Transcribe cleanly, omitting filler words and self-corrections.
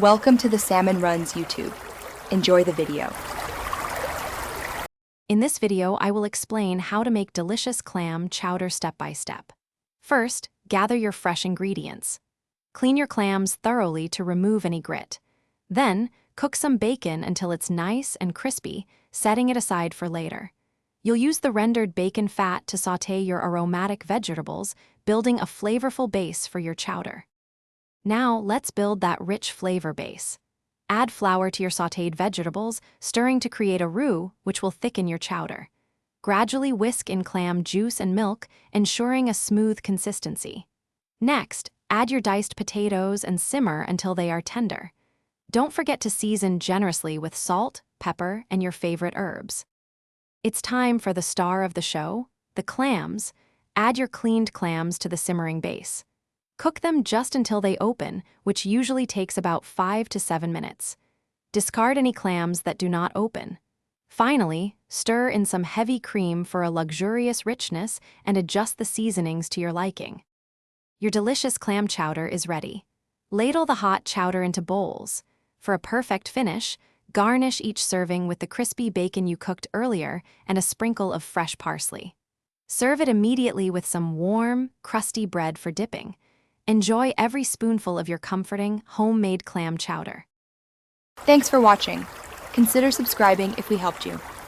Welcome to the Salmon Runs YouTube. Enjoy the video. In this video, I will explain how to make delicious clam chowder step by step. First, gather your fresh ingredients. Clean your clams thoroughly to remove any grit. Then, cook some bacon until it's nice and crispy, setting it aside for later. You'll use the rendered bacon fat to sauté your aromatic vegetables, building a flavorful base for your chowder. Now, let's build that rich flavor base. Add flour to your sautéed vegetables, stirring to create a roux, which will thicken your chowder. Gradually whisk in clam juice and milk, ensuring a smooth consistency. Next, add your diced potatoes and simmer until they are tender. Don't forget to season generously with salt, pepper, and your favorite herbs. It's time for the star of the show, the clams. Add your cleaned clams to the simmering base. Cook them just until they open, which usually takes about 5 to 7 minutes. Discard any clams that do not open. Finally, stir in some heavy cream for a luxurious richness and adjust the seasonings to your liking. Your delicious clam chowder is ready. Ladle the hot chowder into bowls. For a perfect finish, garnish each serving with the crispy bacon you cooked earlier and a sprinkle of fresh parsley. Serve it immediately with some warm, crusty bread for dipping. Enjoy every spoonful of your comforting, homemade clam chowder. Thanks for watching. Consider subscribing if we helped you.